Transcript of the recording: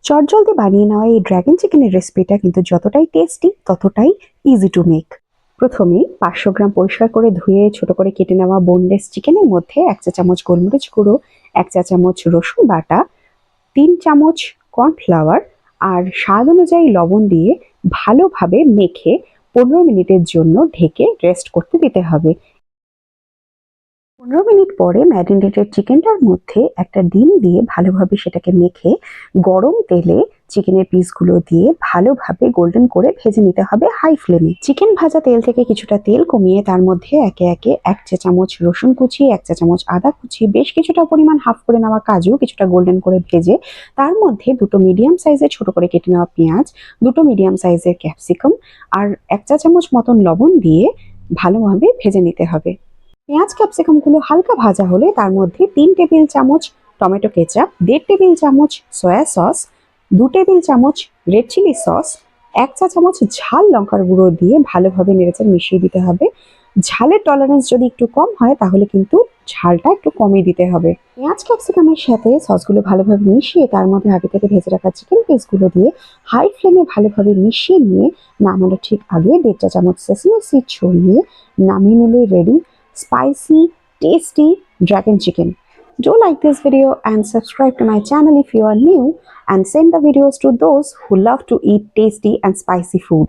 চটজলদি বানিয়ে নেওয়া এই ড্রাগন চিকেনের রেসিপিটা কিন্তু যতটাই টেস্টি ততটাই ইজি টু মেক। প্রথমে 500 গ্রাম পরিষ্কার করে ধুয়ে ছোট করে কেটে নেওয়া বোনলেস চিকেনের মধ্যে 1 চা চামচ গোলমরিচ গুঁড়ো, 1 চা চামচ রসুন বাটা, 3 চামচ কর্নফ্লাওয়ার আর স্বাদ অনুযায়ী লবণ দিয়ে ভালোভাবে মেখে 15 মিনিটের জন্য ঢেকে রেস্ট করতে দিতে হবে। 15 মিনিট পরে ম্যারিনেটেড চিকেনটার মধ্যে একটা ডিম দিয়ে ভালোভাবে সেটাকে মেখে গরম তেলে চিকেনের পিসগুলো দিয়ে ভালোভাবে গোল্ডেন করে ভেজে নিতে হবে হাই ফ্লেমে। চিকেন ভাজা তেল থেকে কিছুটা তেল কমিয়ে তার মধ্যে একে একে 1 চা চামচ রসুন কুচি, 1 চা চামচ আদা কুচি, বেশ কিছুটা পরিমাণ হাফ করে নেওয়া কাজু কিছুটা গোল্ডেন করে ভেজে তার মধ্যে দুটো মিডিয়াম সাইজের ছোট করে কেটে নেওয়া পেঁয়াজ, দুটো মিডিয়াম সাইজের ক্যাপসিকাম আর 1 চা চামচ মতন লবণ দিয়ে ভালোভাবে ভেজে নিতে হবে। পেঁয়াজ ক্যাপসিকামগুলো হালকা ভাজা হলে তার মধ্যে 3 টেবিল চামচ টমেটো কেচাপ, 1.5 টেবিল চামচ সয়া সস, 2 টেবিল চামচ রেড চিলি সস, 1 চা চামচ ঝাল লঙ্কার গুঁড়ো দিয়ে ভালোভাবে নেড়েচেড়ে মিশিয়ে দিতে হবে। ঝালের টলারেন্স যদি একটু কম হয় তাহলে কিন্তু ঝালটা একটু কমিয়ে দিতে হবে। পেঁয়াজ ক্যাপসিকামের সাথে সসগুলো ভালোভাবে মিশিয়ে তার মধ্যে আগে থেকে ভেজে রাখা চিকেন পিসগুলো দিয়ে হাই ফ্লেমে ভালোভাবে মিশিয়ে নিয়ে নামানোর ঠিক আগে 1.5 চা চামচ সেসমি সিড ছড়িয়ে নামিয়ে নিলে ready spicy, tasty dragon chicken. Do like this video and subscribe to my channel if you are new and send the videos to those who love to eat tasty and spicy food.